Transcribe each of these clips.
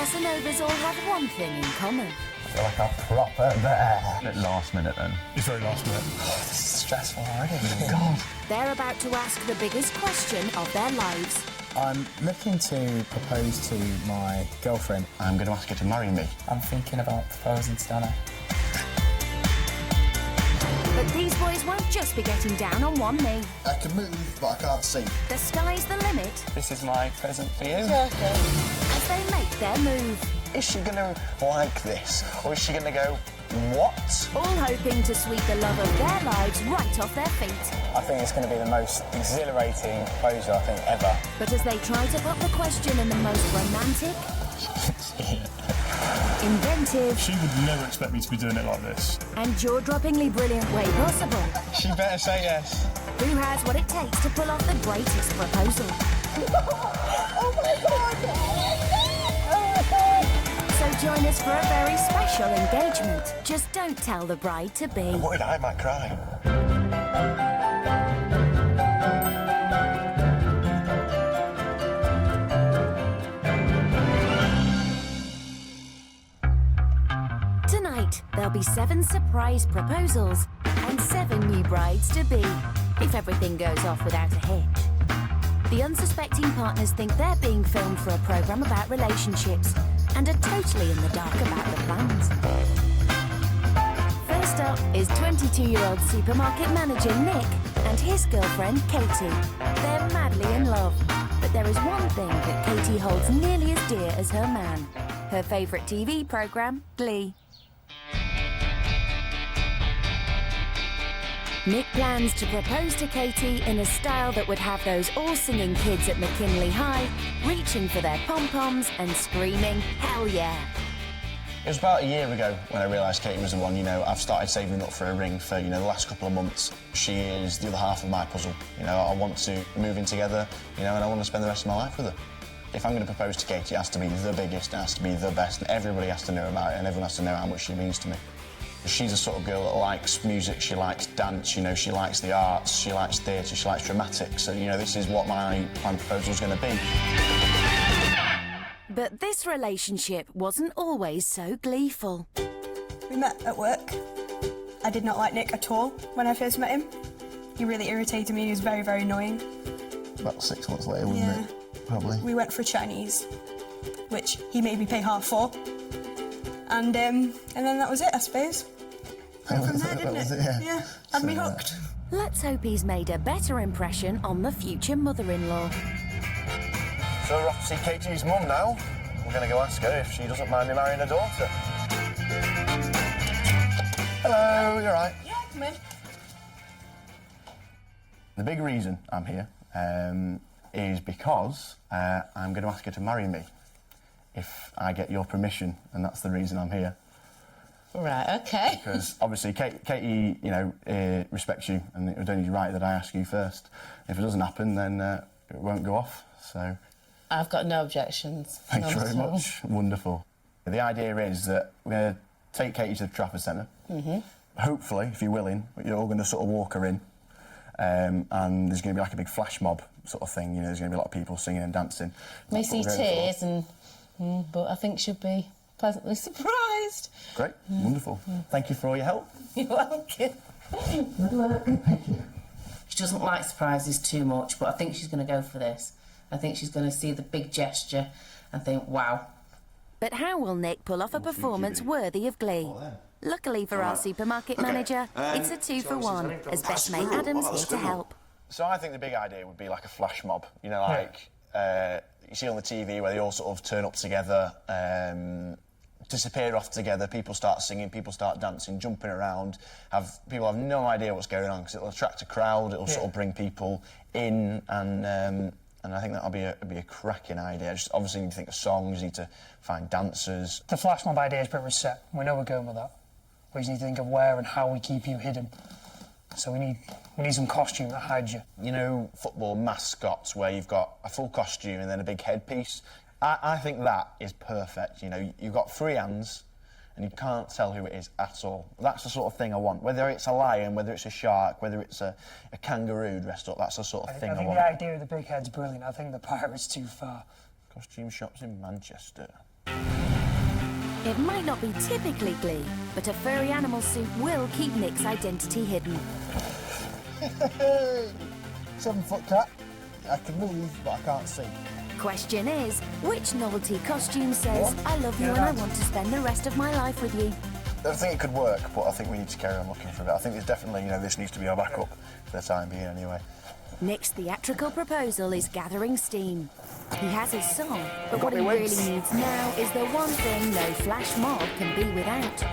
Casanovas all have one thing in common. I feel like a proper bear. At last minute, then. It's very last minute. Oh, this is stressful already. God. They're about to ask the biggest question of their lives. I'm looking to propose to my girlfriend. I'm going to ask her to marry me. I'm thinking about proposing to Donna. But these boys won't just be getting down on one knee. I can move, but I can't see. The sky's the limit. This is my present for you. As they make their move. Is she going to like this? Or is she going to go, what? All hoping to sweep the love of their lives right off their feet. I think it's going to be the most exhilarating proposal, I think, ever. But as they try to put the question in the most romantic, inventive, She would never expect me to be doing it like this. and jaw-droppingly brilliant way possible, She better say yes. who has what it takes to pull off the greatest proposal? So join us for a very special engagement. Just don't tell the bride-to-be. I'm worried I might cry. Tonight, there'll be 7 surprise proposals and 7 new brides-to-be, if everything goes off without a hitch. The unsuspecting partners think they're being filmed for a programme about relationships and are totally in the dark about the plans. First up is 22-year-old supermarket manager Nick and his girlfriend Katie. They're madly in love, but there is one thing that Katie holds nearly as dear as her man, her favourite TV programme, Glee. Nick plans to propose to Katie in a style that would have those all-singing kids at McKinley High reaching for their pom-poms and screaming, hell yeah. It was about a year ago when I realised Katie was the one. You know, I've started saving up for a ring for, the last couple of months. She is the other half of my puzzle. I want to move in together, and I want to spend the rest of my life with her. If I'm going to propose to Katie, it has to be the biggest, it has to be the best, and everybody has to know about it, and everyone has to know how much she means to me. She's the sort of girl that likes music, she likes dance, she likes the arts, she likes theatre, she likes dramatics, so, this is what my proposal's going to be. But this relationship wasn't always so gleeful. We met at work. I did not like Nick at all when I first met him. He really irritated me and he was very, very annoying. About 6 months later, wasn't it? Probably. We went for Chinese, which he made me pay half for. And then that was it, I suppose. Went from there, didn't it? Yeah, had me hooked. Let's hope he's made a better impression on the future mother-in-law. So we're off to see Katie's mum now. We're going to go ask her if she doesn't mind me marrying her daughter. Hello, you all right? Yeah, come in. The big reason I'm here is because I'm going to ask her to marry me if I get your permission, and that's the reason I'm here. Right, OK. Because obviously Katie, respects you, and it would only be right that I ask you first. If it doesn't happen, then it won't go off, so... I've got no objections. Thanks very much. Wonderful. The idea is that we're going to take Katie to the Trafford Centre. Hopefully, if you're willing, you're all going to sort of walk her in. And there's going to be like a big flash mob sort of thing. There's going to be a lot of people singing and dancing. May see tears, but I think she'll be pleasantly surprised. Great, wonderful. Thank you for all your help. You're welcome. Good luck. Thank you. She doesn't like surprises too much, but I think she's going to go for this. I think she's going to see the big gesture and think, wow. But how will Nick pull off a performance worthy of Glee? Luckily for our supermarket manager, it's a 2-for-1, as best mate Adam's here to help. So I think the big idea would be like a flash mob, you see on the TV where they all sort of turn up together, disappear off together, people start singing, people start dancing, jumping around, people have no idea what's going on because it'll attract a crowd, it'll sort of bring people in, and I think that'll be a cracking idea. Just obviously you need to think of songs, you need to find dancers. The flash mob idea is pretty much set. We know we're going with that. We just need to think of where and how we keep you hidden. So we need some costume that hides you. Football mascots where you've got a full costume and then a big headpiece. I think that is perfect. You've got 3 hands and you can't tell who it is at all. That's the sort of thing I want. Whether it's a lion, whether it's a shark, whether it's a kangaroo dressed up, that's the sort of thing I want. I think the idea of the big head's brilliant. I think the pirate's too far. Costume shops in Manchester. It might not be typically Glee, but a furry animal suit will keep Nick's identity hidden. 7-foot cat. I can move, but I can't see. Question is, which novelty costume says, I love you and I want to spend the rest of my life with you? I think it could work, but I think we need to carry on looking for it. I think there's definitely, this needs to be our backup for the time being anyway. Nick's theatrical proposal is gathering steam. He has his song, but what he really needs now is the one thing no flash mob can be without.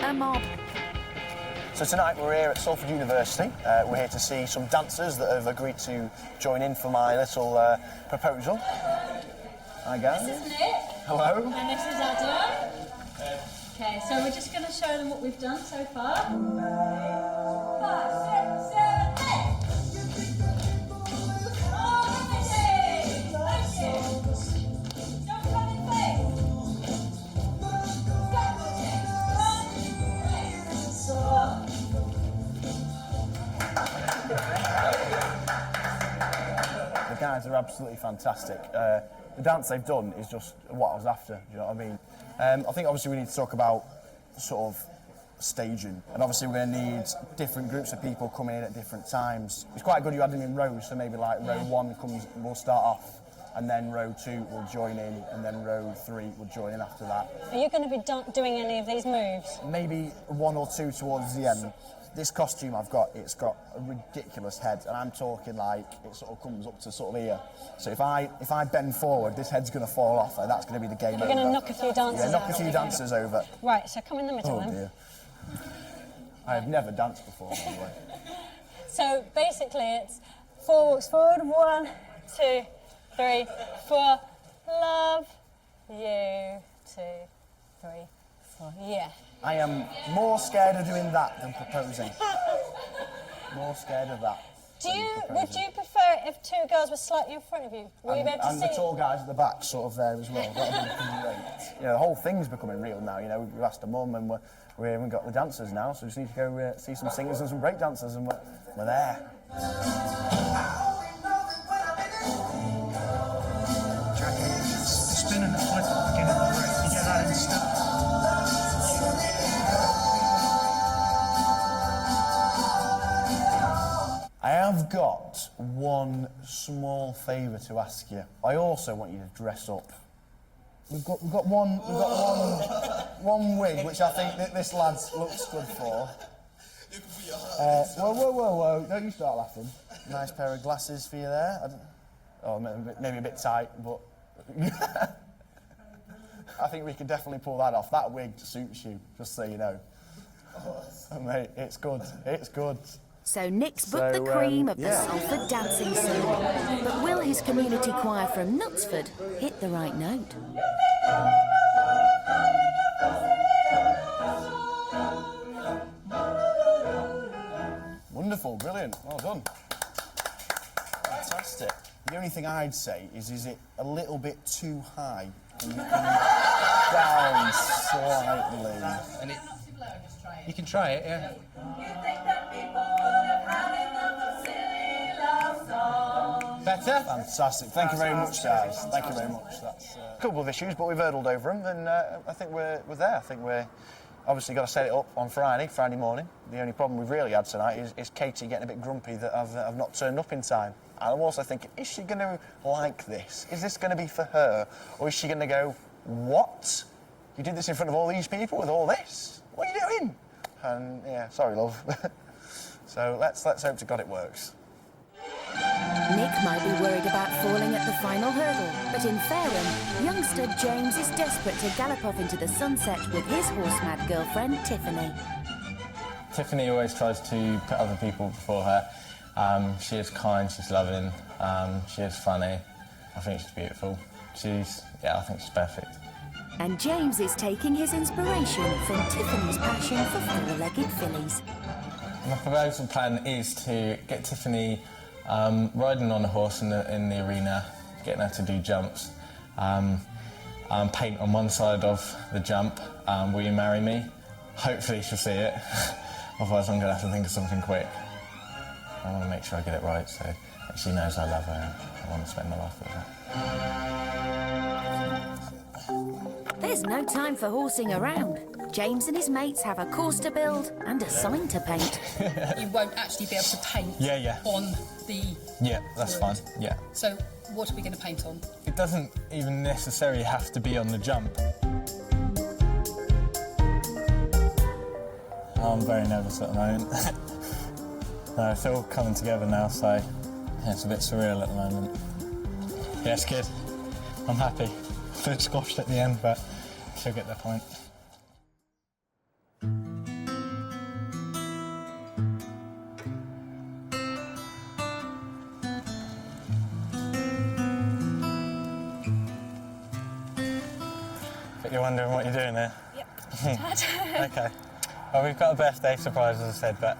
A mob. So tonight we're here at Salford University. We're here to see some dancers that have agreed to join in for my little proposal. Hi guys. This is Nick. Hello. And this is Adam. Okay, so we're just going to show them what we've done so far. 5, 6, 7, 8. The guys are absolutely fantastic. The dance they've done is just what I was after, you know what I mean? I think obviously we need to talk about sort of staging, and obviously we're going to need different groups of people coming in at different times. It's quite good you had them in rows, so maybe like row 1 will start off, and then row 2 will join in, and then row 3 will join in after that. Are you going to be doing any of these moves? Maybe 1 or 2 towards the end. This costume I've got, it's got a ridiculous head, and I'm talking like it sort of comes up to sort of here. So if I bend forward, this head's going to fall off, and that's going to be the game over. You're going to knock a few dancers knock a few dancers over. Right, so come in the middle then. Dear. I have never danced before, by the way. So basically it's 4 walks forward, 1, 2, 3, 4, love you, 2, 3, 4, yeah. I am more scared of doing that than proposing. More scared of that. Would you prefer it if 2 girls were slightly in front of you? Will you be able to see? And the tall guys at the back sort of there as well. That'd be great. The whole thing's becoming real now, we've asked the mum and we haven't got the dancers now, so we just need to go see some singers and some break dancers, and we're there. Spinning the flip at the beginning of the break. You get that instant. I have got one small favour to ask you. I also want you to dress up. We've got one wig, which I think that this lad looks good for. Whoa! Don't you start laughing. Nice pair of glasses for you there. Maybe a bit tight, but I think we can definitely pull that off. That wig suits you, just so you know. Mate, it's good. It's good. So Nick's booked the cream of the Salford dancing scene. But will his community choir from Knutsford hit the right note? Wonderful, brilliant, well done. Fantastic. The only thing I'd say is it a little bit too high? And you can down slightly. And you can try it, yeah. Better? Fantastic. Thank you very much, guys. Thank you very much. That's a couple of issues, but we've hurdled over them, and I think we're there. I think we're obviously got to set it up on Friday morning. The only problem we've really had tonight is Katie getting a bit grumpy that I've not turned up in time. And I'm also thinking, is she going to like this? Is this going to be for her? Or is she going to go, what? You did this in front of all these people with all this? What are you doing? And yeah, sorry, love. So let's hope to God it works. Nick might be worried about falling at the final hurdle, but in Fareham, youngster James is desperate to gallop off into the sunset with his horse-mad girlfriend, Tiffany. Tiffany always tries to put other people before her. She is kind, she's loving, she is funny. I think she's beautiful. I think she's perfect. And James is taking his inspiration from Tiffany's passion for four-legged fillies. My proposal plan is to get Tiffany riding on a horse in the arena, getting her to do jumps, paint on one side of the jump, will you marry me? Hopefully she'll see it, otherwise I'm going to have to think of something quick. I want to make sure I get it right so that she knows I love her and I want to spend my life with her. There's no time for horsing around. James and his mates have a course to build and a sign to paint. You won't actually be able to paint on the... Yeah, that's fine, yeah. So what are we going to paint on? It doesn't even necessarily have to be on the jump. I'm very nervous at the moment. No, it's all coming together now, so yeah, it's a bit surreal at the moment. Yeah, it's good. I'm happy. A bit squashed at the end, but she'll get the point. But you're wondering what you're doing there? Yep, Dad. Okay. Well, we've got a birthday surprise, as I said, but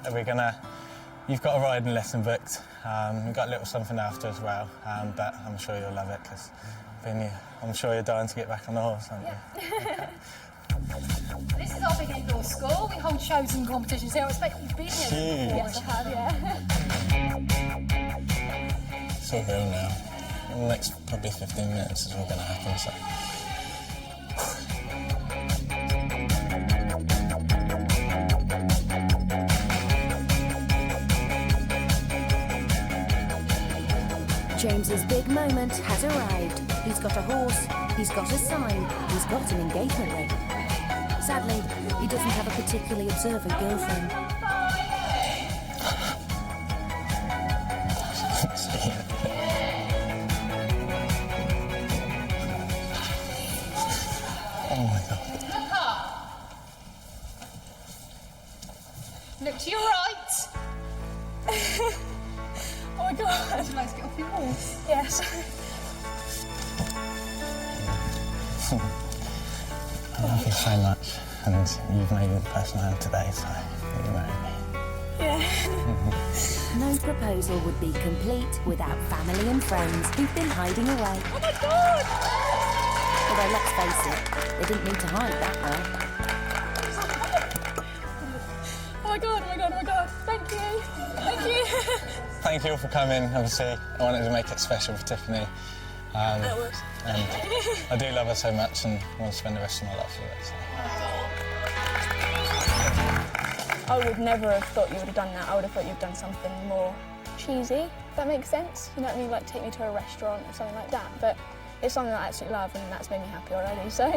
you've got a riding lesson booked. We've got a little something after as well, but I'm sure you'll love it, because I'm sure you're dying to get back on the horse, aren't you? Okay. This is our big indoor school. We hold shows and competitions here. I expect you've been here before. Yes, I have, yeah. It's all real now. In the next probably 15 minutes is all going to happen, so... James's big moment has arrived. He's got a horse, he's got a sign, he's got an engagement ring. Sadly, he doesn't have a particularly observant girlfriend. Oh my God. Look up! Look to your right! Oh my God. Would you like to get off your horse? Yes. I love you so much, and you've made me the person I am today, so you marry me. Yeah. No proposal would be complete without family and friends who've been hiding away. Oh my God! Although, let's face it, they didn't need to hide that well. Oh my God, oh my God, oh my God. Thank you. Thank you. Thank you all for coming. Obviously, I wanted to make it special for Tiffany. And I do love her so much and want to spend the rest of my life with her. So. I would never have thought you would have done that. I would have thought you'd done something more cheesy, if that makes sense. You know what I mean? Like take me to a restaurant or something like that. But it's something that I absolutely love and that's made me happy already, so.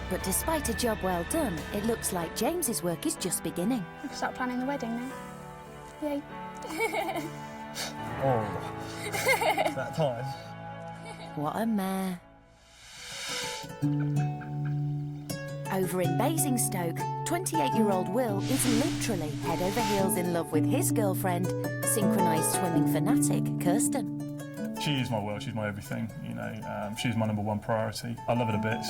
But despite a job well done, it looks like James's work is just beginning. I can start planning the wedding now. Yay. Oh, it's that time. What a mare. Over in Basingstoke, 28-year-old Will is literally head over heels in love with his girlfriend, synchronized swimming fanatic Kirsten. She is my world, she's my everything, you know, she's my #1 priority. I love her to bits.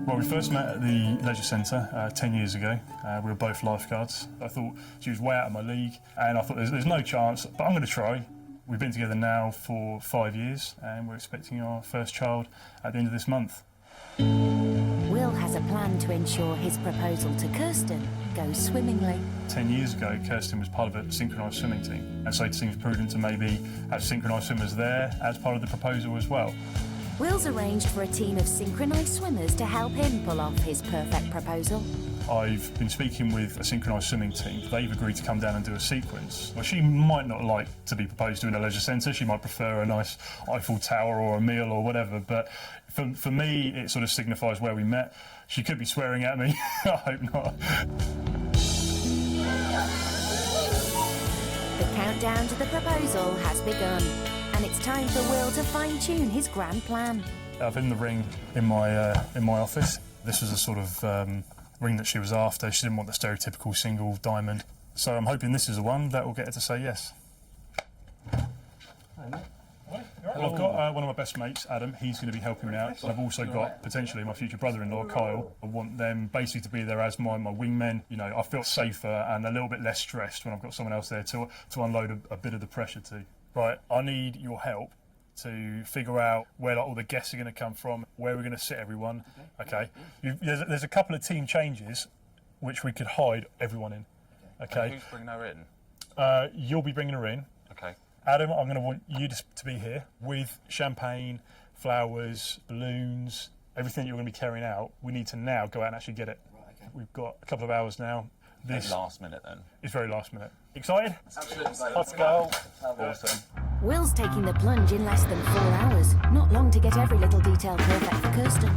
Well, we first met at the leisure centre 10 years ago. We were both lifeguards. I thought she was way out of my league and I thought there's no chance, but I'm going to try. We've been together now for 5 years and we're expecting our first child at the end of this month. Will has a plan to ensure his proposal to Kirsten goes swimmingly. 10 years ago, Kirsten was part of a synchronized swimming team, and so it seems prudent to maybe have synchronized swimmers there as part of the proposal as well. Will's arranged for a team of synchronized swimmers to help him pull off his perfect proposal. I've been speaking with a synchronised swimming team. They've agreed to come down and do a sequence. Well, she might not like to be proposed to in a leisure centre. She might prefer a nice Eiffel Tower or a meal or whatever. But for me, it sort of signifies where we met. She could be swearing at me. I hope not. The countdown to the proposal has begun, and it's time for Will to fine-tune his grand plan. I've hidden the ring in my office. This was a sort of ring that she was after. She didn't want the stereotypical single diamond. So I'm hoping this is the one that will get her to say yes. Well, I've got one of my best mates, Adam. He's going to be helping me out. I've also got potentially my future brother-in-law, Kyle. I want them basically to be there as my wingmen. You know, I feel safer and a little bit less stressed when I've got someone else there to unload a bit of the pressure to. Right, I need your help to figure out where all the guests are going to come from, where we're going to sit everyone. Okay. There's a couple of team changes which we could hide everyone in. Okay. And who's bringing her in? You'll be bringing her in. Okay. Adam, I'm going to want you to be here with champagne, flowers, balloons, everything you're going to be carrying out, we need to now go out and actually get it. Right, okay. We've got a couple of hours now. This last minute then? It's very last minute. Excited? Absolutely. Let's go. Awesome. Will's taking the plunge in less than 4 hours. Not long to get every little detail perfect for Kirsten.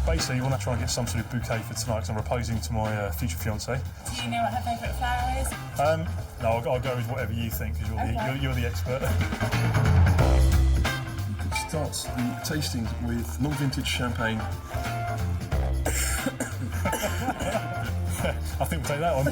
Basically, you want to try and get some sort of bouquet for tonight because I'm proposing to my future fiancée. Do you know what her favourite flower is? No, I'll go with whatever you think because you're the expert. You could start the tasting with non-vintage champagne. I think we'll take that one.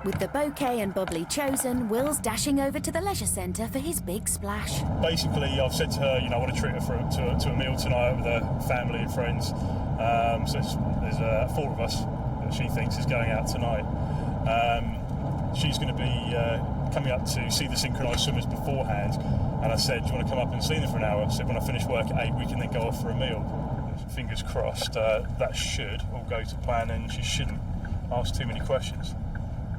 With the bouquet and bubbly chosen, Will's dashing over to the leisure centre for his big splash. Basically, I've said to her, I want to treat her to a meal tonight with her family and friends. So there's 4 of us that she thinks is going out tonight. She's going to be coming up to see the synchronized swimmers beforehand. And I said, do you want to come up and see them for an hour? I said, when I finish work at 8, we can then go off for a meal. Fingers crossed, that should all go to plan and she shouldn't ask too many questions.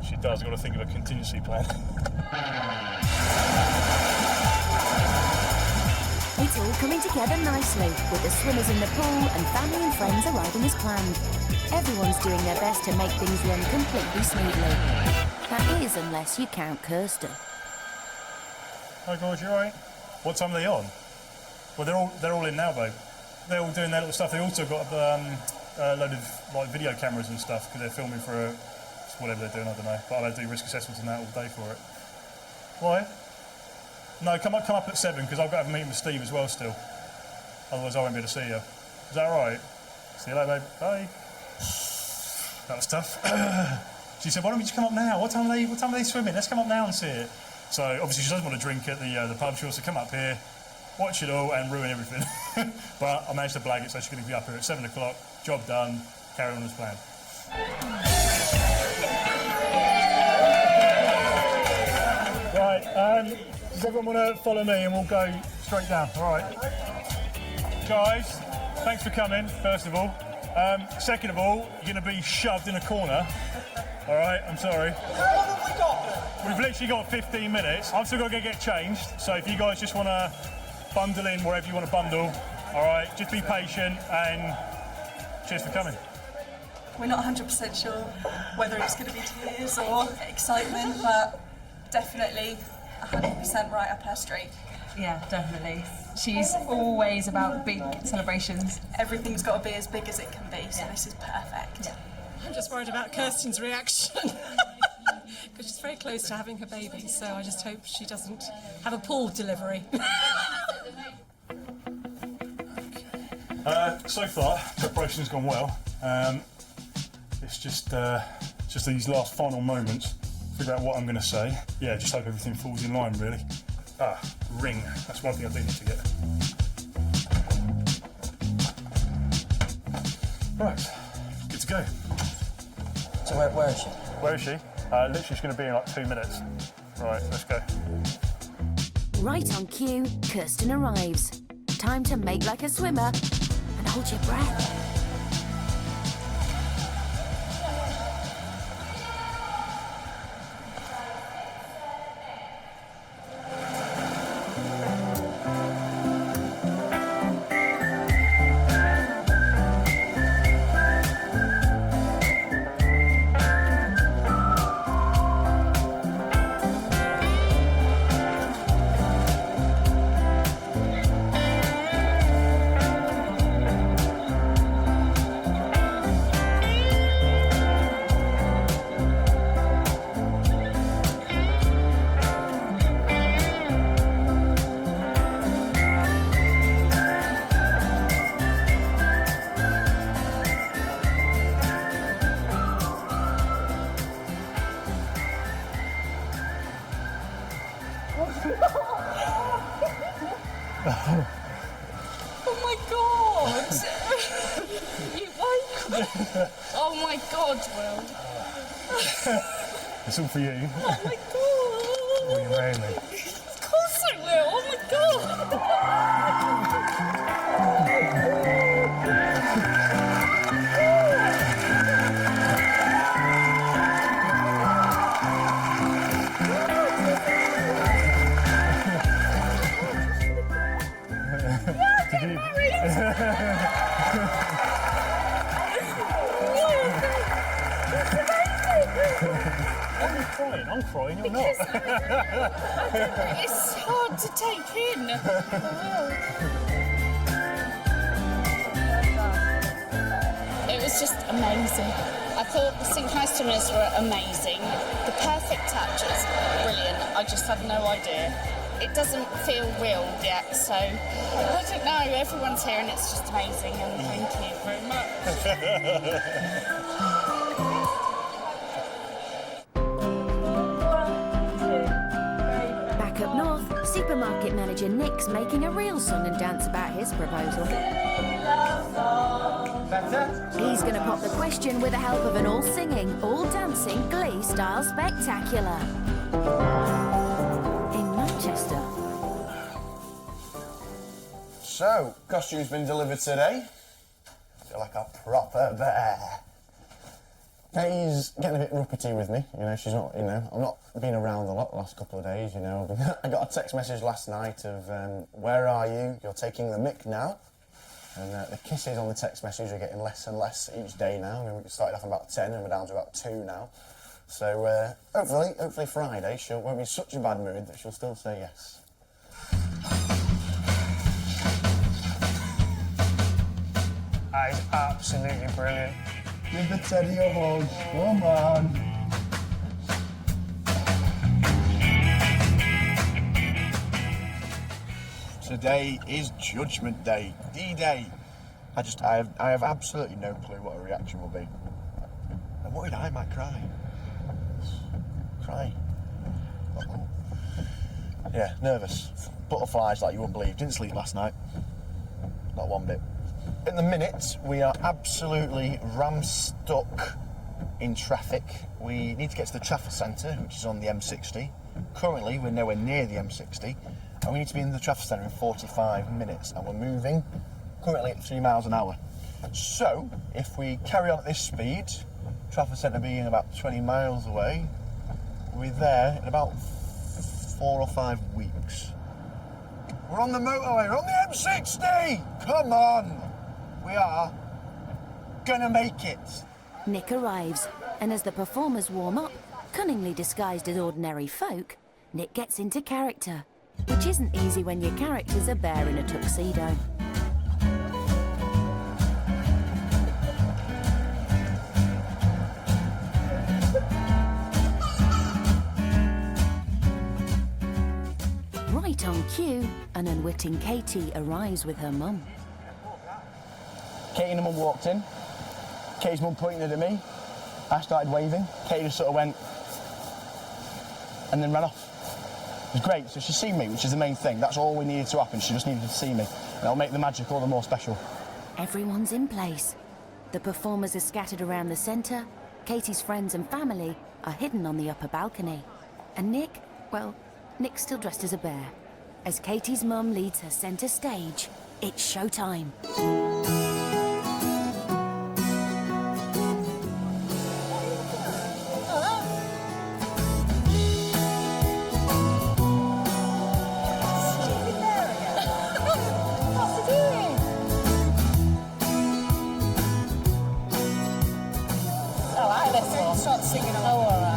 If she does, I've got to think of a contingency plan. It's all coming together nicely, with the swimmers in the pool and family and friends arriving as planned. Everyone's doing their best to make things run completely smoothly. That is, unless you count Kirsten. Hi, George, you all right? What time are they on? Well, they're all in now, babe. They're all doing their little stuff. They also got a load of video cameras and stuff because they're filming for whatever they're doing, I don't know. But I'll do risk assessments and that all day for it. Why? No, come up at 7 because I've got to have a meeting with Steve as well still. Otherwise I won't be able to see you. Is that all right? See you later, babe. Bye. That was tough. She said, why don't we just come up now? What time are they swimming? Let's come up now and see it. So obviously she doesn't want to drink at the pub. She wants to come up here, watch it all and ruin everything. But I managed to blag it, so she's going to be up here at 7 o'clock. Job done. Carry on as planned. Right, does everyone want to follow me and we'll go straight down? All right. Guys, thanks for coming, first of all. Second of all, you're going to be shoved in a corner. All right, I'm sorry. How long have we got? We've literally got 15 minutes. I've still got to get changed, so if you guys just want to bundle in wherever you want to bundle, all right, just be patient and cheers for coming. We're not 100% sure whether it's going to be tears or excitement, but definitely 100% right up her street. Yeah, definitely. She's always about big celebrations. Everything's got to be as big as it can be, so this is perfect. Yeah. I'm just worried about Kirsten's reaction. Because she's very close to having her baby, so I just hope she doesn't have a pool delivery. So far, preparation's gone well. It's just these last final moments, figure out what I'm going to say. Yeah, just hope everything falls in line, really. Ring. That's one thing I do need to get. Right, good to go. So where is she? Where is she? Literally, she's going to be in like 2 minutes. Right, let's go. Right on cue, Kirsten arrives. Time to make like a swimmer and hold your breath. Oh my god! You woke me. Oh my god, Will. It's all for you. Oh my god! Will you marry me? Of course I will! Oh my god! I'm crying, you're not. It's hard to take in. It was just amazing. I thought the synchronized swimmers were amazing. The perfect touches, brilliant. I just had no idea. It doesn't feel real yet, so I don't know. Everyone's here and it's just amazing, and thank you very much. Back up north, supermarket manager Nick's making a real song and dance about his proposal. He's going to pop the question with the help of an all-singing, all-dancing Glee-style spectacular. In Manchester. So, costume's been delivered today. I feel like a proper bear. Katie's getting a bit ruppety with me, you know, she's not, you know, I'm not been around a lot the last couple of days, you know. I got a text message last night of, where are you? You're taking the mick now. And the kisses on the text message are getting less and less each day now. I mean, we started off about 10 and we're down to about 2 now. So hopefully Friday she won't be in such a bad mood that she'll still say yes. That is absolutely brilliant. Give the teddy a hug. Come on. Today is Judgment Day, D-Day. I have absolutely no clue what her reaction will be. I'm worried I might cry. Cry. Not cool. Yeah, nervous. Butterflies like you wouldn't believe. Didn't sleep last night. Not one bit. In the minute, we are absolutely ram-stuck in traffic. We need to get to the Trafford Centre, which is on the M60. Currently, we're nowhere near the M60. And we need to be in the Trafford Centre in 45 minutes, and we're moving currently at 3 miles an hour. So, if we carry on at this speed, Trafford Centre being about 20 miles away, we're there in about 4 or 5 weeks. We're on the motorway, we're on the M60! Come on! We are gonna make it. Nick arrives, and as the performers warm up, cunningly disguised as ordinary folk, Nick gets into character. Which isn't easy when your character's a bear in a tuxedo. Right on cue, an unwitting Katie arrives with her mum. Katie and her mum walked in. Katie's mum pointed at me. I started waving. Katie just sort of went and then ran off. It was great, so she's seen me, which is the main thing. That's all we needed to happen, she just needed to see me. And it'll make the magic all the more special. Everyone's in place. The performers are scattered around the centre. Katie's friends and family are hidden on the upper balcony. And Nick, well, Nick's still dressed as a bear. As Katie's mum leads her centre stage, it's showtime. Start singing along. Oh, all right.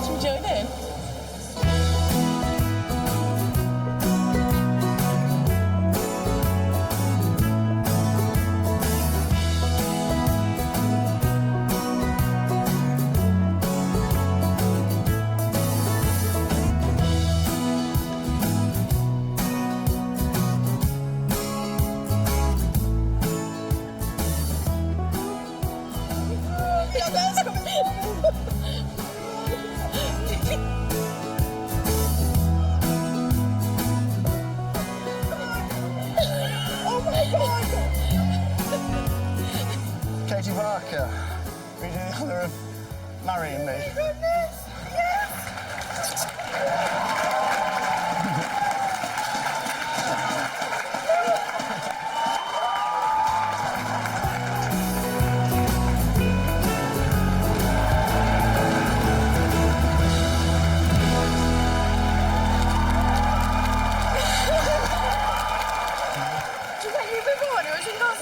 Should we join in? Katie Barker, we do the honour of marrying me. Goodness, yes!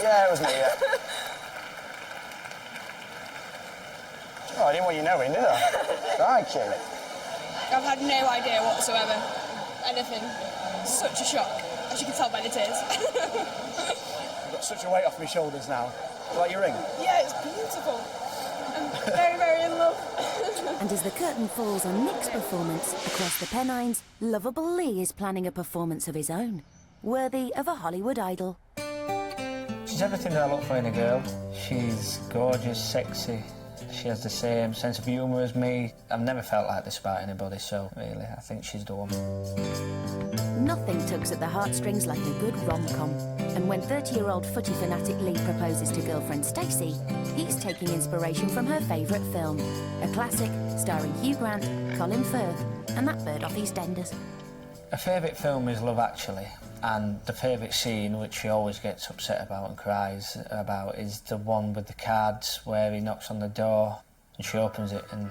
Yeah, it was me, yeah. Oh, I didn't want you knowing, did I? Thank you. I've had no idea whatsoever. Anything. Such a shock, as you can tell by the tears. I've got such a weight off my shoulders now. You like your ring? Yeah, it's beautiful. I'm very, very in love. And as the curtain falls on Nick's performance across the Pennines, lovable Lee is planning a performance of his own, worthy of a Hollywood idol. She's everything that I look for in a girl. She's gorgeous, sexy. She has the same sense of humour as me. I've never felt like this about anybody, so really, I think she's the woman. Nothing tugs at the heartstrings like a good rom-com. And when 30-year-old footy fanatic Lee proposes to girlfriend Stacey, he's taking inspiration from her favourite film, a classic starring Hugh Grant, Colin Firth, and that bird off EastEnders. Her favourite film is Love Actually, and the favourite scene, which she always gets upset about and cries about, is the one with the cards where he knocks on the door and she opens it and,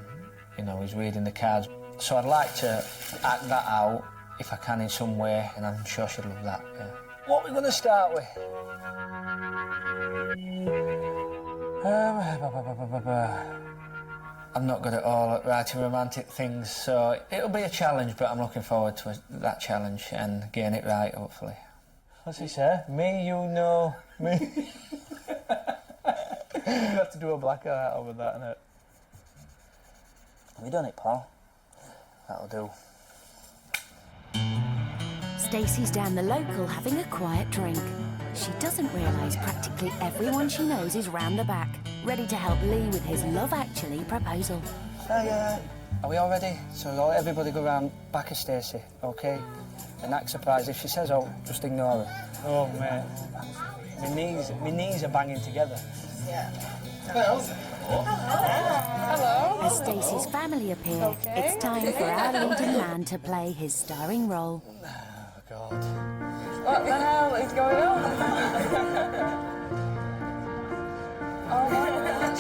you know, he's reading the cards. So I'd like to act that out if I can in some way, and I'm sure she'd love that, yeah. What are we going to start with? I'm not good at all at writing romantic things, so it'll be a challenge, but I'm looking forward to that challenge and getting it right, hopefully. What's he say? Me, you know, me. You have to do a black eye over that, innit? Have you done it, pal? That'll do. Stacey's down the local having a quiet drink. She doesn't realise practically everyone she knows is round the back, ready to help Lee with his Love Actually proposal. Are we all ready? So everybody go round back of Stacey, OK? And act surprised. If she says, oh, just ignore her. Oh, mate. My knees are banging together. Yeah. Hello. Hello. As Stacey's family appear, it's time for our leading man to play his starring role. Oh, God. What the hell is going on? Oh, my God.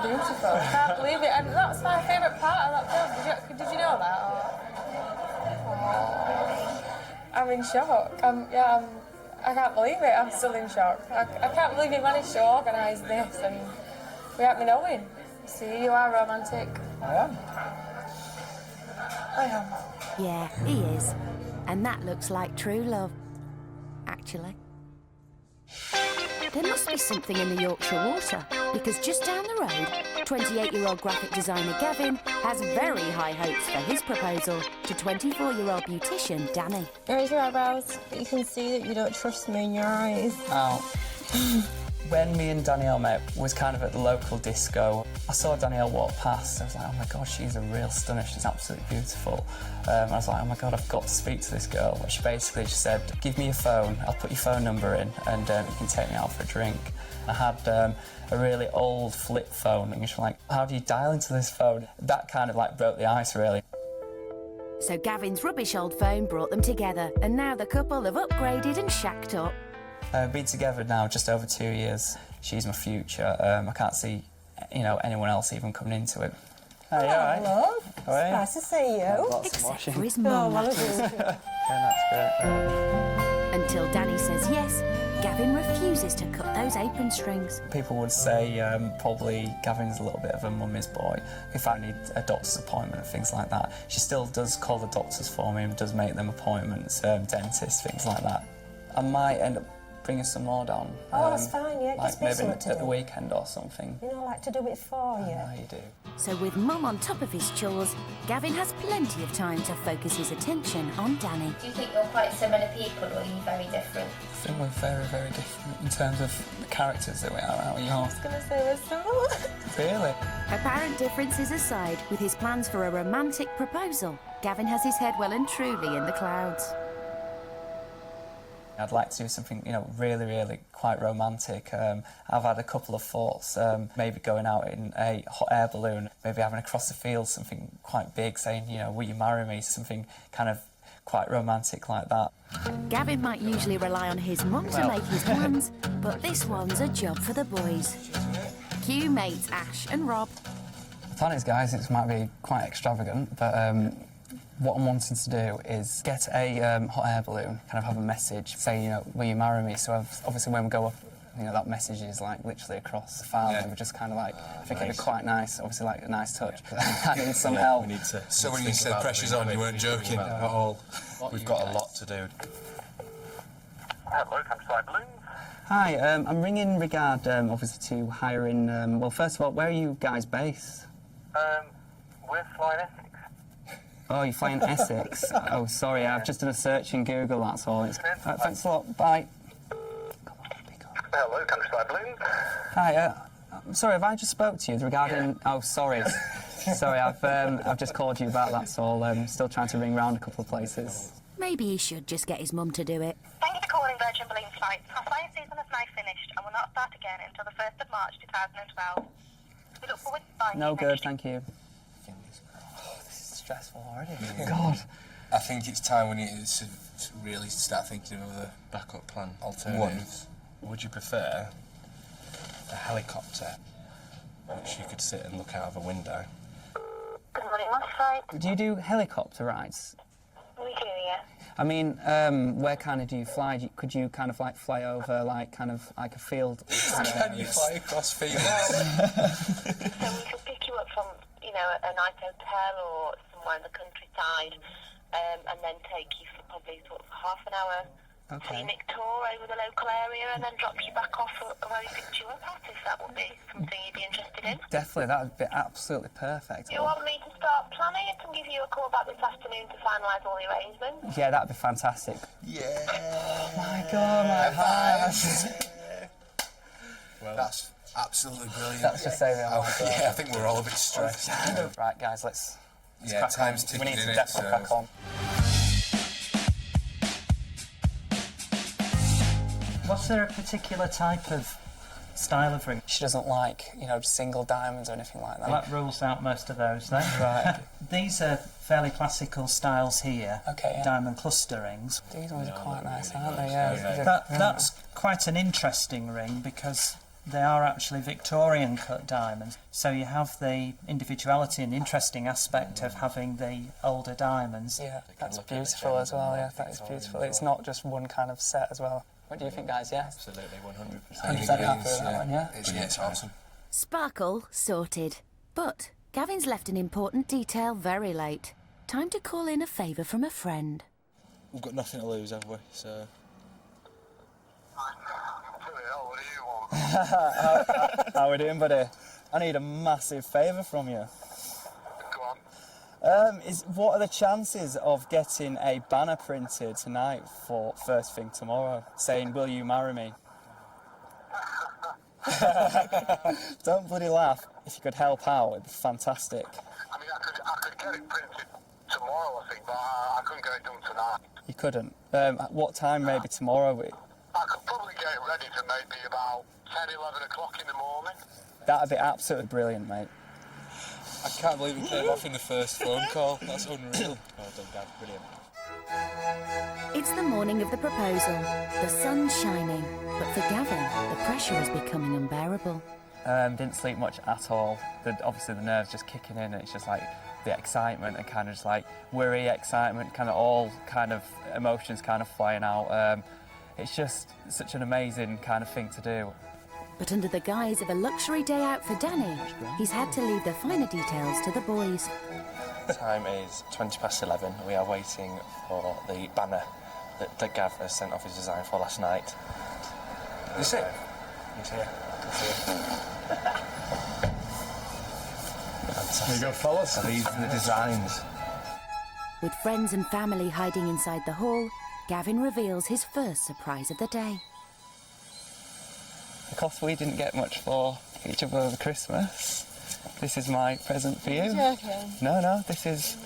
Beautiful. I can't believe it. And that's my favourite part of that film. Did you know that? I'm in shock. I can't believe it. I'm still in shock. I can't believe you managed to organise this and without me knowing. See, you are romantic. I am. Yeah, he is. And that looks like true love, actually. There must be something in the Yorkshire water, because just down the road, 28-year-old graphic designer Gavin has very high hopes for his proposal to 24-year-old beautician Danny. Raise your eyebrows, but you can see that you don't trust me in your eyes. Ow. When me and Danielle met was kind of at the local disco. I saw Danielle walk past. I was like, oh my God, she's a real stunner. She's absolutely beautiful. I was like, oh my God, I've got to speak to this girl. She basically just said, give me your phone. I'll put your phone number in and you can take me out for a drink. I had a really old flip phone and she's like, how do you dial into this phone? That kind of like broke the ice, really. So Gavin's rubbish old phone brought them together, and now the couple have upgraded and shacked up. Been together now just over 2 years. She's my future. I can't see, anyone else even coming into it. Hey, you all right? Love. All right? Nice to see you. Lots of Except washing. for his mum. Yeah, that's great. Until Danny says yes, Gavin refuses to cut those apron strings. People would say probably Gavin's a little bit of a mummy's boy. If I need a doctor's appointment and things like that, she still does call the doctors for me and does make them appointments, dentists, things like that. I might end up bringing some more down. Oh, that's fine, yeah. Like Just be maybe something to at the do. weekend or something. You know, I like to do it for you. I know you do. So with Mum on top of his chores, Gavin has plenty of time to focus his attention on Danny. Do you think you're quite similar people, or are you very different? I think we're very, very different in terms of the characters that we are, aren't we? I was going to say we're similar. Really? Apparent differences aside, with his plans for a romantic proposal, Gavin has his head well and truly in the clouds. I'd like to do something, really, really quite romantic. I've had a couple of thoughts, maybe going out in a hot air balloon, maybe having across the field something quite big, saying, will you marry me? Something kind of quite romantic like that. Gavin might usually rely on his mum to make his plans, but this one's a job for the boys. Cue mates Ash and Rob. The plan is, guys, it might be quite extravagant, but what I'm wanting to do is get a hot air balloon, kind of have a message, say, will you marry me? So obviously when we go up, that message is like literally across the farm, and we're just kind of like, I think it'd be quite nice, obviously like a nice touch. I need some help. We need to. So when you said pressure's on, you weren't joking at all. We've got a lot to do. Hello, Countryside Balloons. Hi, I'm ringing regard, obviously, to hiring, well, first of all, where are you guys based? We're flying Essex. Oh, you're flying Essex? Oh, sorry, I've just done a search in Google, that's all. Thanks a lot, bye. Hello, Countryside Balloons. Hi, I'm sorry, have I just spoke to you regarding... Oh, sorry. Sorry, I've just called you back, that's all. Still trying to ring round a couple of places. Maybe he should just get his mum to do it. Thank you for calling Virgin Balloon Flights. Our flying season has now finished and will not start again until the 1st of March 2012. We look forward to flying No you good, next thank you. This is stressful already. God. I think it's time we need to really start thinking of the backup plan alternatives. Would you prefer a helicopter, which you could sit and look out of a window? Good morning, my flight. Do you do helicopter rides? We do, yeah. I mean, where kind of do you fly? Could you kind of like fly over, like kind of like a field? Can you fly across fields? So we could pick you up from, a nice hotel or somewhere in the countryside, and then take you for probably sort of half an hour scenic tour over the local area, and then drop you back off where we picked you up at, if that would be something you'd be interested in. Definitely, that would be absolutely perfect. You want me to start planning? I can give you a call back this afternoon to finalise all the arrangements. Yeah, that'd be fantastic. Yeah. Oh my God, my heart. Well, that's absolutely brilliant. That's just saying it. Yeah, I think we're all a bit stressed. Right, guys, let's yeah, crack time's on. ticking. We need to in definitely crack on. Was there a particular type of style of ring? She doesn't like, single diamonds or anything like that. Well, that rules out most of those then. Right. These are fairly classical styles here. Okay, yeah. Diamond cluster rings. These ones are quite nice, aren't they? Yeah. That's quite an interesting ring because they are actually Victorian cut diamonds. So you have the individuality and interesting aspect of having the older diamonds. Yeah, that's beautiful as well. Yeah, that is beautiful. It's not just one kind of set as well. What do you think, guys? Yeah? Absolutely, 100%. 100% happy with that one, yeah? It's awesome. Sparkle sorted. But Gavin's left an important detail very late. Time to call in a favour from a friend. We've got nothing to lose, have we? So. How are we doing, buddy? I need a massive favour from you. Go on. What are the chances of getting a banner printed tonight for first thing tomorrow saying, "Will you marry me?" Don't bloody laugh. If you could help out, it'd be fantastic. I mean, I could get it printed tomorrow, I think, but I couldn't get it done tonight. You couldn't? What time maybe tomorrow? I could probably get it ready for maybe about 10, 11 o'clock in the morning. That'd be absolutely brilliant, mate. I can't believe it came off in the first phone call. That's unreal. Well done, Gav. Brilliant. It's the morning of the proposal. The sun's shining, but for Gavin, the pressure is becoming unbearable. Didn't sleep much at all. Obviously the nerves just kicking in, and it's just like the excitement and kind of just like worry, excitement, kind of all kind of emotions kind of flying out. It's just such an amazing kind of thing to do. But under the guise of a luxury day out for Danny, he's had to leave the finer details to the boys. The time is 11:20. We are waiting for the banner that Gav has sent off his design for last night. Is it? He's here. He's here. Fantastic. There you go, fellas. So these are the designs. With friends and family hiding inside the hall, Gavin reveals his first surprise of the day. Because we didn't get much for each other over Christmas, this is my present for you. You're joking. No, this is...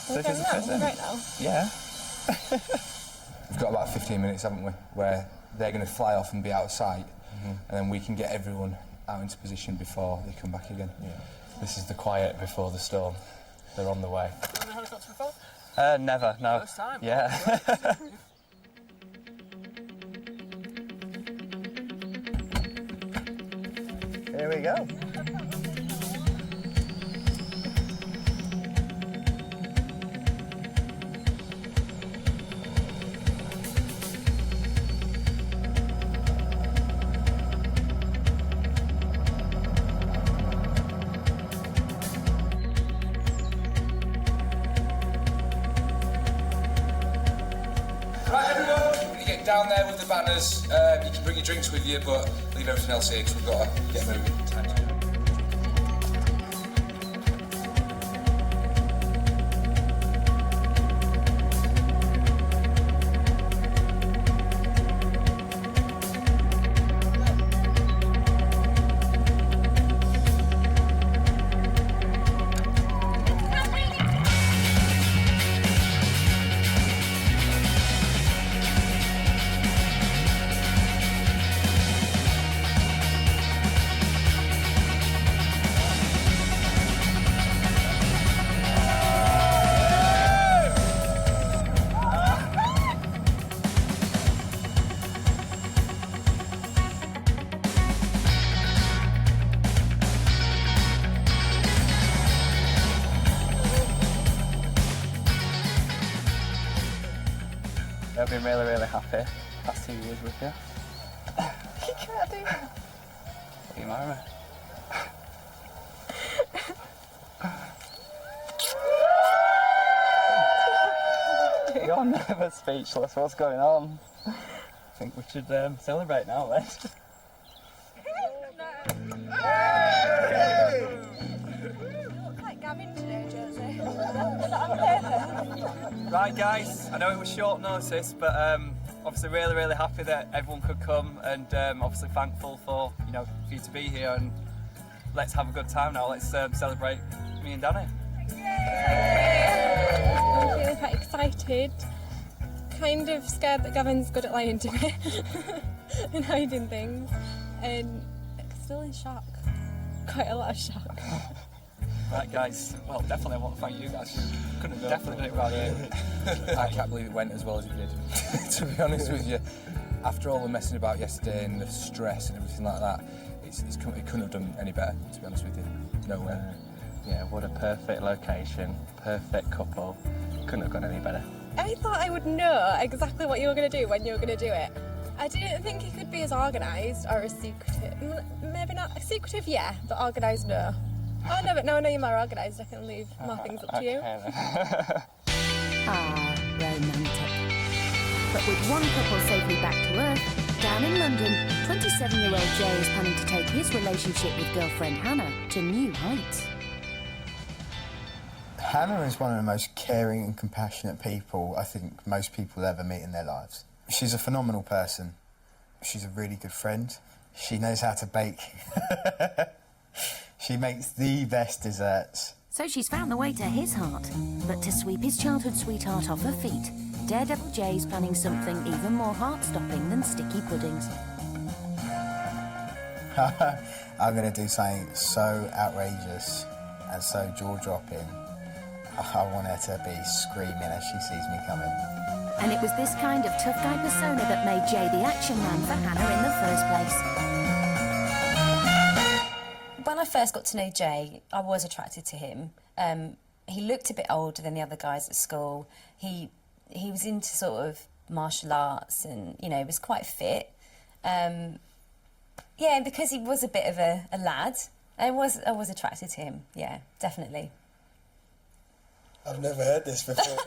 This is a present. Right now? Yeah. We've got about 15 minutes, haven't we, where they're going to fly off and be out of sight, and then we can get everyone out into position before they come back again. Yeah. This is the quiet before the storm. They're on the way. Have you been on a helicopter before? Never, no. First time? Yeah. Here we go. Right, everyone, when you get down there with the banners, you can bring your drinks with you, but leave everything else here because we've got to get moving. I've been really, really happy past 2 years with you. You can't do that. Will you marry me? You're never speechless. What's going on? I think we should celebrate now, then. You look like Gavin today, Josie. Right, guys, I know it was short notice, but obviously really, really happy that everyone could come, and obviously thankful for for you to be here. And let's have a good time now. Let's celebrate me and Danny. I'm feeling quite excited. Kind of scared that Gavin's good at lying to me and hiding things, and still in shock. Quite a lot of shock. Right, guys. Well, definitely I want to thank you guys. Couldn't have definitely done it without you. I can't believe it went as well as it did, to be honest with you. After all the messing about yesterday and the stress and everything like that, it couldn't have done any better, to be honest with you. No way. Yeah, what a perfect location, perfect couple. Couldn't have gone any better. I thought I would know exactly what you were going to do when you were going to do it. I didn't think it could be as organised or as secretive. Maybe not secretive, yeah, but organised, no. Oh no, but now I know you're more organised, I can leave more things up to you. Ah, romantic. But with one couple safely back to Earth, Down in London, 27-year-old Jay is planning to take his relationship with girlfriend Hannah to new heights. Hannah is one of the most caring and compassionate people I think most people ever meet in their lives. She's a phenomenal person. She's a really good friend. She knows how to bake. She makes the best desserts. So she's found the way to his heart. But to sweep his childhood sweetheart off her feet, Daredevil Jay's planning something even more heart-stopping than sticky puddings. I'm going to do something so outrageous and so jaw-dropping. I want her to be screaming as she sees me coming. And it was this kind of tough guy persona that made Jay the action man for Hannah in the first place. When I first got to know Jay, I was attracted to him. He looked a bit older than the other guys at school. He was into sort of martial arts and, you know, was quite fit. Yeah, because he was a bit of a lad, I was attracted to him, yeah, definitely. I've never heard this before.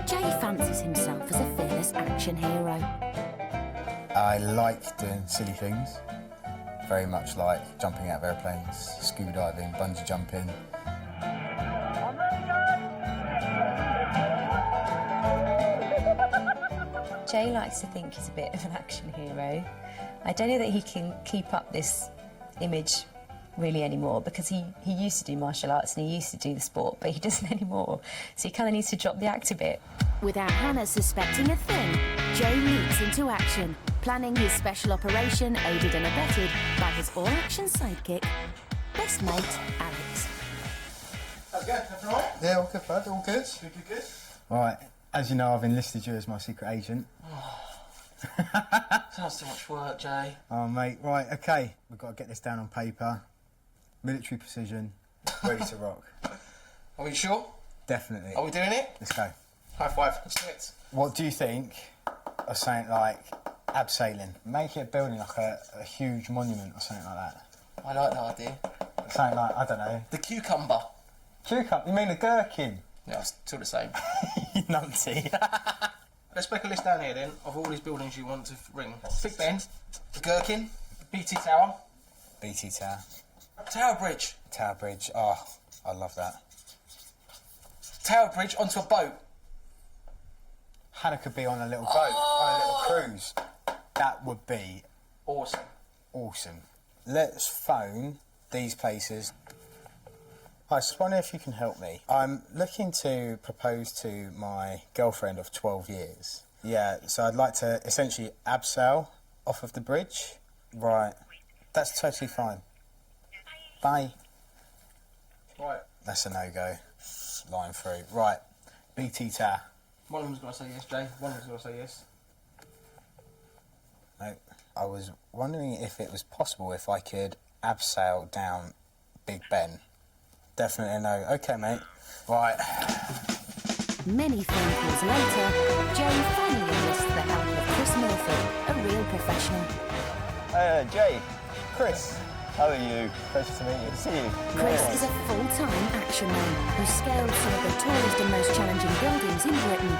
Jay fancies himself as a fearless action hero. I like doing silly things, very much like jumping out of airplanes, scuba diving, bungee jumping. Jay likes to think he's a bit of an action hero. I don't know that he can keep up this image really anymore, because he used to do martial arts and he used to do the sport, but he doesn't anymore. So he kind of needs to drop the act a bit. Without Hannah suspecting a thing, Jay leaps into action, planning his special operation, aided and abetted by his all-action sidekick, best mate, Alex. How's it going? Everything all right? Yeah, all good, bud. All good. Good. Right, as you know, I've enlisted you as my secret agent. Sounds too much work, Jay. Oh, mate, right, OK. We've got to get this down on paper. Military precision, ready to rock. Are we sure? Definitely. Are we doing it? Let's go. High five. Let's do it. What do you think of something like abseiling? Make it a building like a huge monument or something like that. I like that idea. Something like, I don't know. The cucumber. Cucumber? You mean the gherkin? Yeah, it's still the same. You numpty. Let's make a list down here then of all these buildings you want to ring. Big Ben, the Gherkin, the BT Tower. BT Tower. Tower Bridge. Tower Bridge. Oh, I love that. Tower Bridge onto a boat. Hannah could be on a little boat, on a little cruise. That would be... awesome. Awesome. Let's phone these places. I was wondering if you can help me. I'm looking to propose to my girlfriend of 12 years. Yeah, so I'd like to essentially abseil off of the bridge. Right. That's totally fine. Bye. Right. That's a no-go. Line through. Right. BT Tower. One of them's got to say yes, Jay. One of them's got to say yes. No. I was wondering if it was possible if I could abseil down Big Ben. Definitely no. OK, mate. Right. Many phone calls later, Jay finally enlists the help of Chris Milford, a real professional. Jay. Chris. How are you? Pleasure to meet you. To see you. Chris is a full-time action man who scaled some of the tallest and most challenging buildings in Britain.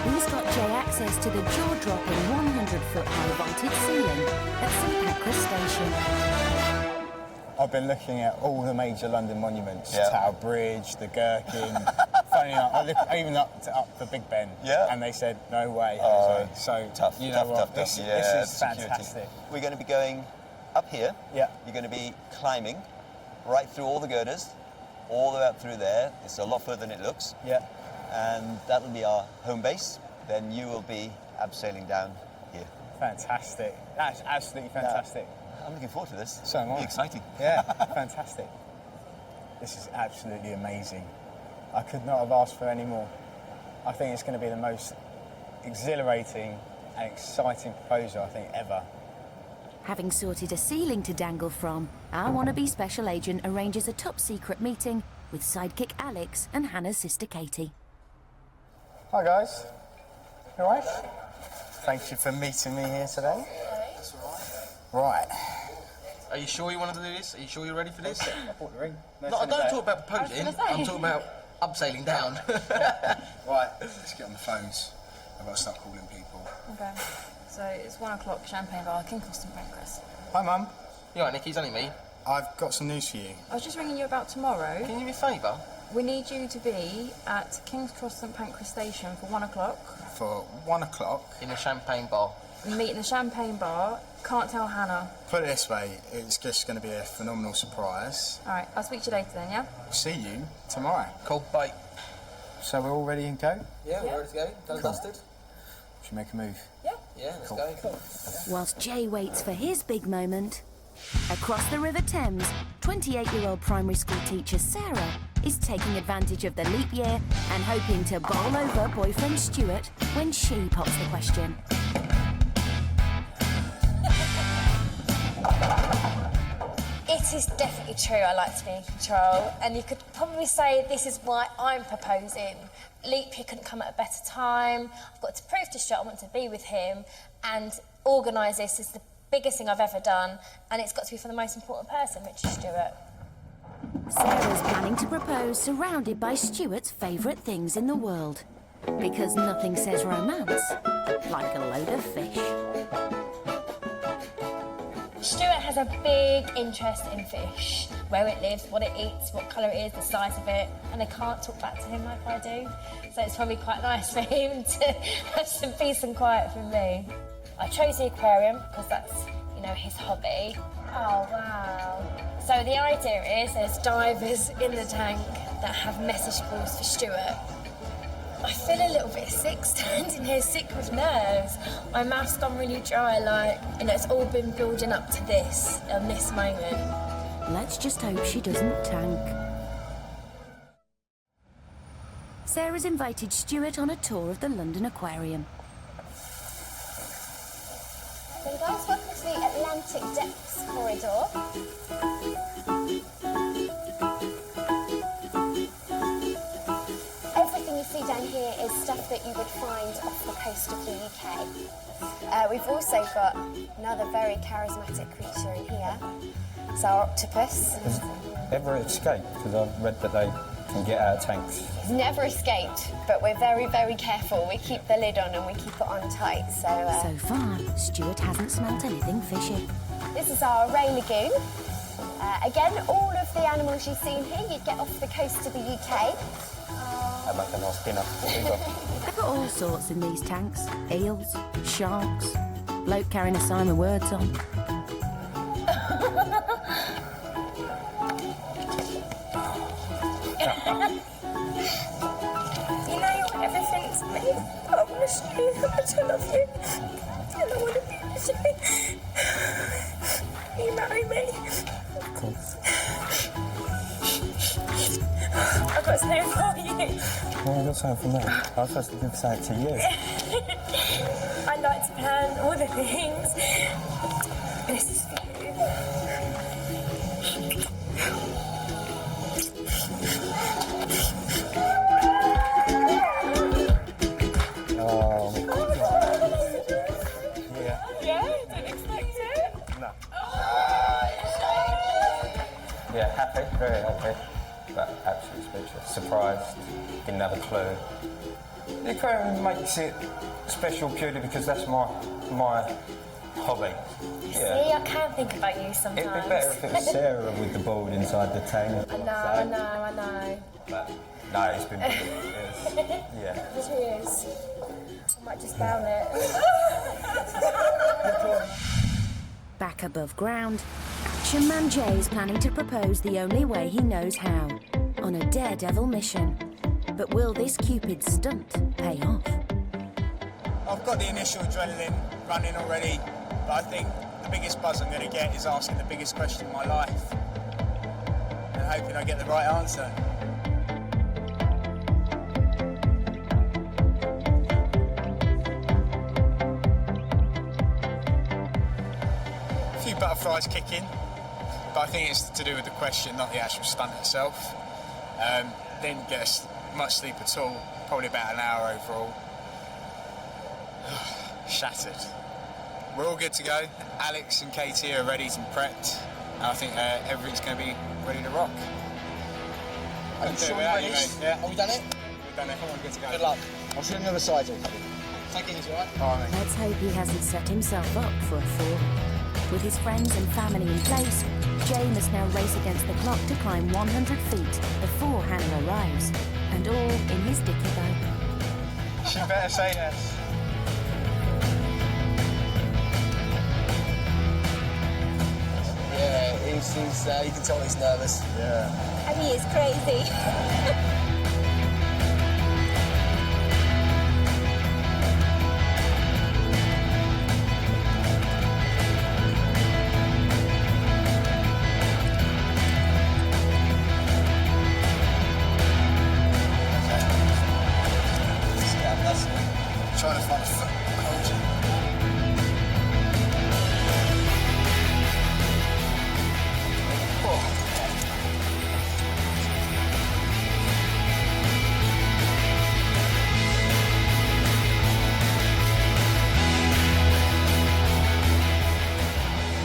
He's got Jay access to the jaw-dropping 100-foot-high vaulted ceiling at St Pancras Station. I've been looking at all the major London monuments. Yeah. Tower Bridge, the Gherkin. Funny enough, I looked even up the Big Ben. Yeah. And they said, no way. So tough. You know what? This is security. fantastic. We're going to be going up here. Yeah. You're going to be climbing right through all the girders, all the way up through there. It's a lot further than it looks. Yeah. And that'll be our home base. Then you will be abseiling down here. Fantastic. That's absolutely fantastic. I'm looking forward to this. So am I. It'll be exciting. Yeah, fantastic. This is absolutely amazing. I could not have asked for any more. I think it's going to be the most exhilarating and exciting proposal, I think, ever. Having sorted a ceiling to dangle from, our wannabe special agent arranges a top-secret meeting with sidekick Alex and Hannah's sister Katie. Hi, guys. You all right? Thank you for meeting me here today. That's all right. Right. Are you sure you want to do this? Are you sure you're ready for this? I bought the ring. No, I don't talk about proposing. I'm talking about abseiling down. Right, let's get on the phones. I've got to start calling people. Okay. So it's 1 o'clock, Champagne Bar, King Cross and Pancras. Hi, Mum. You alright, Nicky? It's only me. I've got some news for you. I was just ringing you about tomorrow. Can you do me a favour? We need you to be at King's Cross St Pancras Station for 1 o'clock. For 1 o'clock? In the Champagne Bar. We meet in the Champagne Bar. Can't tell Hannah. Put it this way, it's just going to be a phenomenal surprise. All right, I'll speak to you later then, yeah? See you tomorrow. Cool, bye. So we're all ready and go? Yeah, we're ready to go. Done and dusted. Should we make a move? Yeah, let's go. Cool. Whilst Jay waits for his big moment, across the River Thames, 28-year-old primary school teacher Sarah is taking advantage of the leap year and hoping to bowl over boyfriend Stuart when she pops the question. It is definitely true I like to be in control, and you could probably say this is why I'm proposing. Leap year couldn't come at a better time. I've got to prove to Stuart I want to be with him, and organise this is the biggest thing I've ever done, and it's got to be for the most important person, which is Stuart. Sarah's planning to propose surrounded by Stuart's favourite things in the world, because nothing says romance like a load of fish. Stuart has a big interest in fish. Where it lives, what it eats, what colour it is, the size of it, and I can't talk back to him like I do. So it's probably quite nice for him to have some peace and quiet from me. I chose the aquarium because that's, you know, his hobby. Oh, wow. So the idea is there's divers in the tank that have message balls for Stuart. I feel a little bit sick standing here, sick with nerves. My mouth's gone really dry, like, you know, it's all been building up to this, on this moment. Let's just hope she doesn't tank. Sarah's invited Stuart on a tour of the London Aquarium. So guys, welcome to the Atlantic Depths corridor. Everything you see down here is stuff that you would find off the coast of the UK. We've also got another very charismatic creature in here. It's our octopus. Has ever escaped? Because I've read that they can get out of tanks. He's never escaped, but we're very, very careful. We keep the lid on and we keep it on tight, So far, Stuart hasn't smelt anything fishy. This is our Ray Lagoon. Again, all of the animals you've seen here, you'd get off the coast of the UK. I'd like a nice dinner. They've got all sorts in these tanks. Eels, sharks, bloke carrying a sign with words on. You know you're everything to me. I want to show you how much I love you. And I want to be with you. Will you marry me? Of course. I've got something for you. Well, I've got something for me. I was supposed to give something to you. I like to plan all the things. This is for you. Oh, yeah. Yeah, didn't expect it. No. Yeah, happy, very happy, but absolutely speechless. Surprised, didn't have a clue. The aquarium makes it special purely because that's my hobby. See, I can think about you sometimes. It'd be better if it was Sarah with the board inside the tank. I know. But no, it's been brilliant. Yeah. Cheers. I might just down it. Back above ground, Action Man Jay is planning to propose the only way he knows how, on a daredevil mission. But will this Cupid stunt pay off? I've got the initial adrenaline running already, but I think the biggest buzz I'm going to get is asking the biggest question of my life and hoping I get the right answer. A few butterflies kicking, but I think it's to do with the question, not the actual stunt itself. Didn't get much sleep at all, probably about an hour overall. Shattered. We're all good to go. Alex and Katie are ready and prepped, and I think everything's going to be ready to rock. Are you sure you're ready? Yeah. Have we done it? We've done it. Come on, good to go. Good luck. I'll see you on the other side. Take it easy, right? Let's hope he hasn't set himself up for a fall. With his friends and family in place, Jay must now race against the clock to climb 100 feet before Hannah arrives, and all in his dicky boat. She better say yes. Yeah, you can tell he's nervous. Yeah. And he is crazy. Trying to find a foot culture.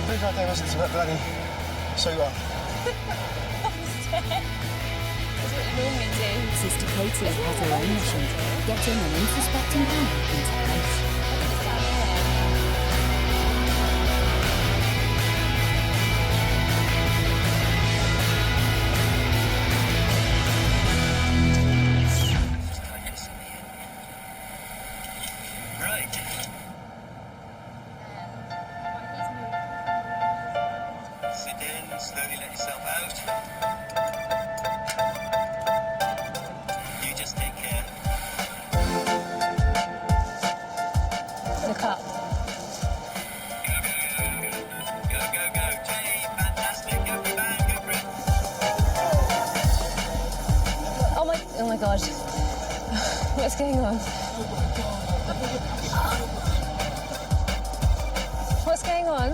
Who's right there wasn't to it, bloody so well. That's what you normally do. Sister Katie has her own mission, getting an unsuspecting Hannah into place. Oh my god. What's going on? What's going on?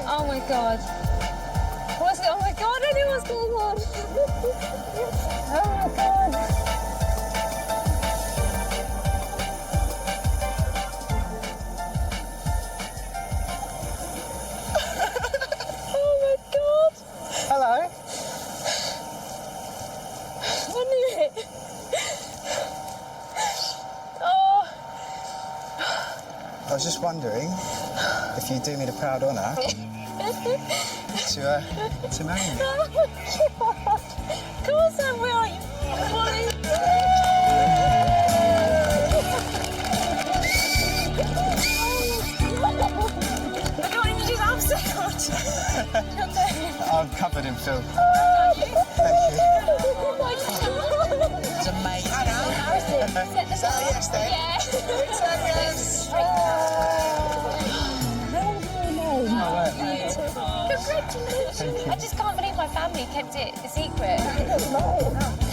Oh my god. Oh my god, I know what's going on. Oh my god. Oh my god. Hello. I knew it. Oh. I was just wondering if you'd do me the proud honour to marry me. Oh my god. Of course I will, you I can't even do that, I'm covered in filth. Thank you. It's amazing. Is that a yes then? Yeah. It's a yes. Congratulations. I just can't believe my family kept it a secret.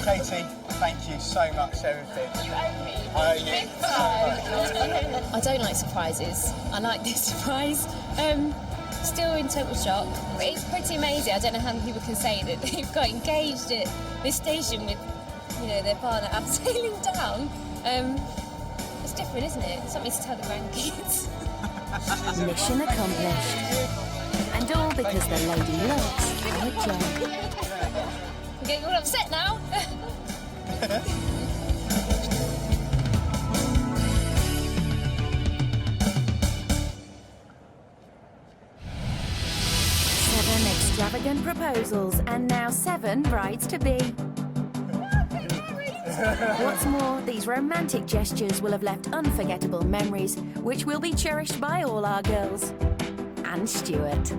Katie, thank you so much for everything. You owe me. I owe you Big so time. much. I don't like surprises. I like this surprise. Still in total shock. It's pretty amazing. I don't know how many people can say that they've got engaged at this station with, you know, their partner abseiling down. It's different, isn't it? Something to tell the grandkids. Mission accomplished. And all because the lady loves our Jay. I'm getting all upset now. Seven extravagant proposals and now 7 brides-to-be. What's more, these romantic gestures will have left unforgettable memories, which will be cherished by all our girls. And Stuart.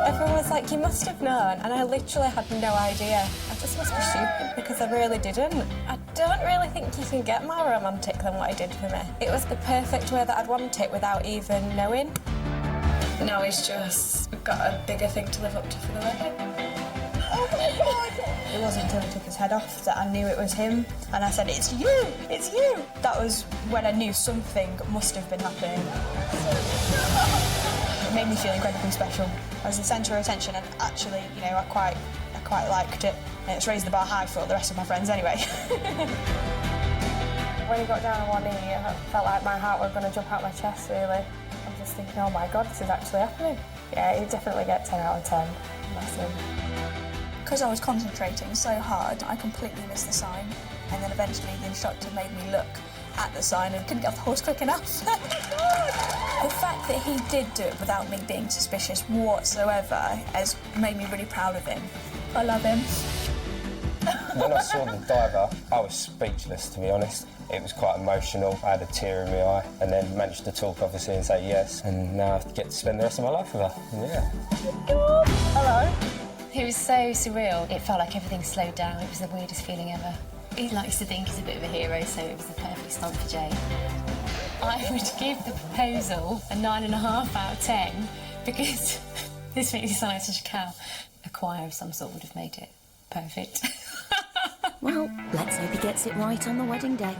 Everyone was like, you must have known, and I literally had no idea. I just must be stupid because I really didn't. I don't really think you can get more romantic than what he did for me. It was the perfect way that I'd want it without even knowing. Now he's just got a bigger thing to live up to for the wedding. Oh my God! It wasn't until he took his head off that I knew it was him, and I said, "It's you! It's you!" That was when I knew something must have been happening. It made me feel incredibly special. I was the centre of attention, and actually, you know, I quite liked it. And it's raised the bar high for all the rest of my friends anyway. When he got down on one knee, I felt like my heart was going to jump out my chest, really. I was just thinking, oh my God, this is actually happening. Yeah, he'd definitely get 10 out of 10. Massive. Because I was concentrating so hard, I completely missed the sign. And then eventually the instructor made me look at the sign and couldn't get off the horse quick enough. The fact that he did do it without me being suspicious whatsoever has made me really proud of him. I love him. When I saw the diver, I was speechless, to be honest. It was quite emotional. I had a tear in my eye and then managed to talk, obviously, and say yes. And now I get to spend the rest of my life with her. Yeah. Hello. It was so surreal. It felt like everything slowed down. It was the weirdest feeling ever. He likes to think he's a bit of a hero, so it was the perfect stunt for Jay. I would give the proposal a 9.5 out of 10 because this makes me sound like such a cow. A choir of some sort would have made it perfect. Well, let's hope he gets it right on the wedding day.